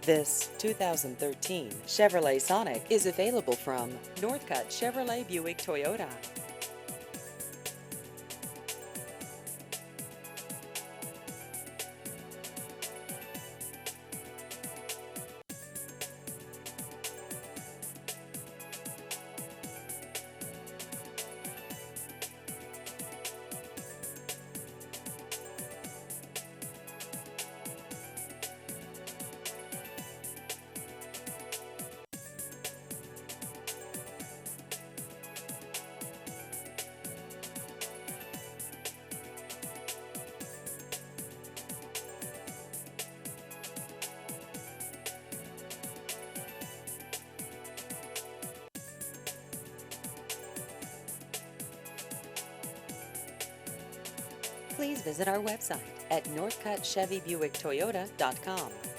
This 2013 Chevrolet Sonic is available from Northcutt Chevrolet Buick Toyota. Please visit our website at northcuttchevybuicktoyota.com.